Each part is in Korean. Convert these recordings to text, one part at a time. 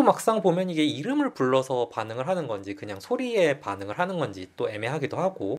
막상 보면 이게 이름을 불러서 반응을 하는 건지 그냥 소리에 반응을 하는 건지 또 애매하기도 하고.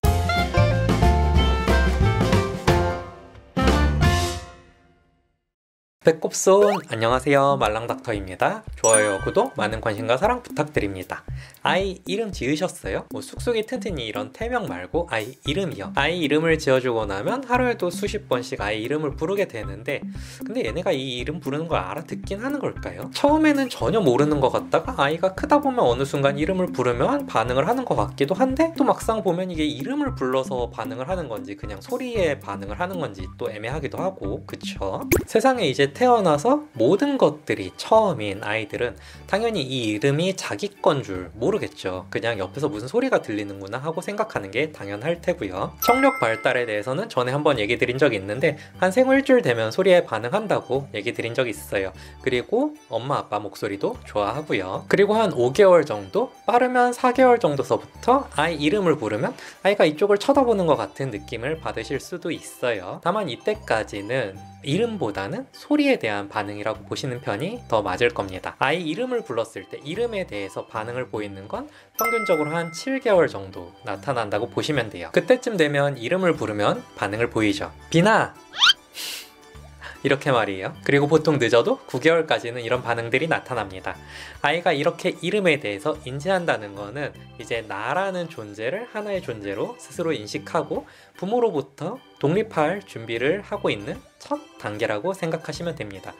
배꼽손 안녕하세요, 말랑닥터입니다. 좋아요, 구독, 많은 관심과 사랑 부탁드립니다. 아이 이름 지으셨어요? 뭐 쑥쑥이 튼튼이 이런 태명 말고 아이 이름이요. 아이 이름을 지어주고 나면 하루에도 수십 번씩 아이 이름을 부르게 되는데, 근데 얘네가 이 이름 부르는 걸 알아듣긴 하는 걸까요? 처음에는 전혀 모르는 것 같다가 아이가 크다 보면 어느 순간 이름을 부르면 반응을 하는 것 같기도 한데, 또 막상 보면 이게 이름을 불러서 반응을 하는 건지 그냥 소리에 반응을 하는 건지 또 애매하기도 하고, 그쵸? 세상에 이제 태어나서 모든 것들이 처음인 아이들은 당연히 이 이름이 자기 건 줄 모르겠죠. 그냥 옆에서 무슨 소리가 들리는구나 하고 생각하는 게 당연할 테고요. 청력 발달에 대해서는 전에 한번 얘기 드린 적이 있는데, 한 생후 일주일 되면 소리에 반응한다고 얘기 드린 적이 있어요. 그리고 엄마 아빠 목소리도 좋아하고요. 그리고 한 5개월 정도, 빠르면 4개월 정도서부터 아이 이름을 부르면 아이가 이쪽을 쳐다보는 것 같은 느낌을 받으실 수도 있어요. 다만 이때까지는 이름보다는 소리에 대한 반응이라고 보시는 편이 더 맞을 겁니다. 아이 이름을 불렀을 때 이름에 대해서 반응을 보이는 건 평균적으로 한 7개월 정도 나타난다고 보시면 돼요. 그때쯤 되면 이름을 부르면 반응을 보이죠. 비나! 이렇게 말이에요. 그리고 보통 늦어도 9개월까지는 이런 반응들이 나타납니다. 아이가 이렇게 이름에 대해서 인지한다는 거는 이제 나라는 존재를 하나의 존재로 스스로 인식하고 부모로부터 독립할 준비를 하고 있는 첫 단계라고 생각하시면 됩니다.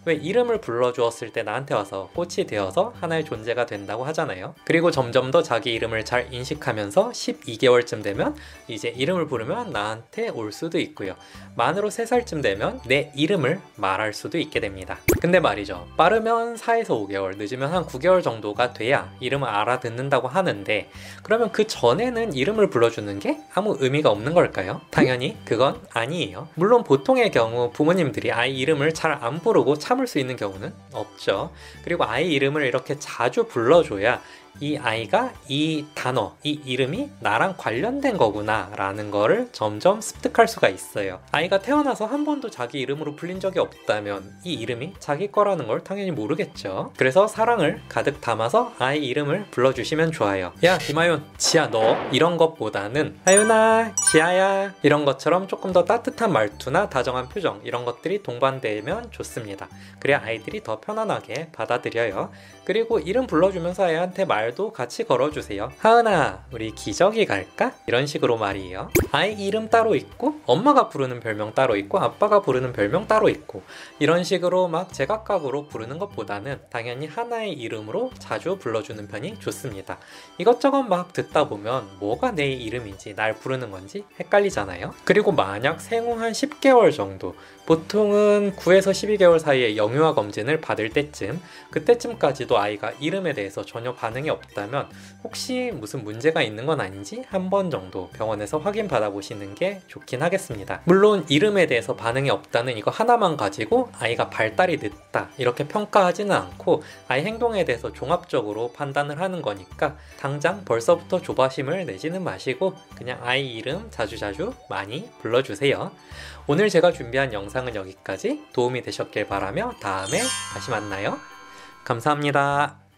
왜 이름을 불러주었을 때 나한테 와서 꽃이 되어서 하나의 존재가 된다고 하잖아요. 그리고 점점 더 자기 이름을 잘 인식하면서 12개월쯤 되면 이제 이름을 부르면 나한테 올 수도 있고요. 만으로 3살쯤 되면 내 이름을 말할 수도 있게 됩니다. 근데 말이죠, 빠르면 4에서 5개월, 늦으면 한 9개월 정도가 돼야 이름을 알아듣는다고 하는데, 그러면 그 전에는 이름을 불러주는 게 아무 의미가 없는 걸까요? 당연히 그건 아니에요. 물론 보통의 경우 부모님들이 아이 이름을 잘 안 부르고 참을 수 있는 경우는 없죠. 그리고 아이 이름을 이렇게 자주 불러줘야 이 아이가 이 단어, 이 이름이 나랑 관련된 거구나 라는 거를 점점 습득할 수가 있어요. 아이가 태어나서 한 번도 자기 이름으로 불린 적이 없다면 이 이름이 자기 거라는 걸 당연히 모르겠죠. 그래서 사랑을 가득 담아서 아이 이름을 불러주시면 좋아요. 야 김하윤, 지아 너, 이런 것보다는 하윤아, 지아야, 이런 것처럼 조금 더 따뜻한 말투나 다정한 표정, 이런 것들이 동반되면 좋습니다. 그래야 아이들이 더 편안하게 받아들여요. 그리고 이름 불러주면서 아이한테 말도 같이 걸어주세요. 하은아, 우리 기저귀 갈까? 이런 식으로 말이에요. 아이 이름 따로 있고, 엄마가 부르는 별명 따로 있고, 아빠가 부르는 별명 따로 있고, 이런 식으로 막 제각각으로 부르는 것보다는 당연히 하나의 이름으로 자주 불러주는 편이 좋습니다. 이것저것 막 듣다 보면 뭐가 내 이름인지 날 부르는 건지 헷갈리잖아요. 그리고 만약 생후 한 10개월 정도, 보통은 9에서 12개월 사이에 영유아 검진을 받을 때쯤, 그때쯤까지도 아이가 이름에 대해서 전혀 반응이 없다면 혹시 무슨 문제가 있는 건 아닌지 한 번 정도 병원에서 확인 받아보시는 게 좋긴 하겠습니다. 물론 이름에 대해서 반응이 없다는 이거 하나만 가지고 아이가 발달이 늦다 이렇게 평가하지는 않고 아이 행동에 대해서 종합적으로 판단을 하는 거니까 당장 벌써부터 조바심을 내지는 마시고 그냥 아이 이름 자주자주 많이 불러주세요. 오늘 제가 준비한 영상은 여기까지. 도움이 되셨길 바라며 다음에 다시 만나요. 감사합니다.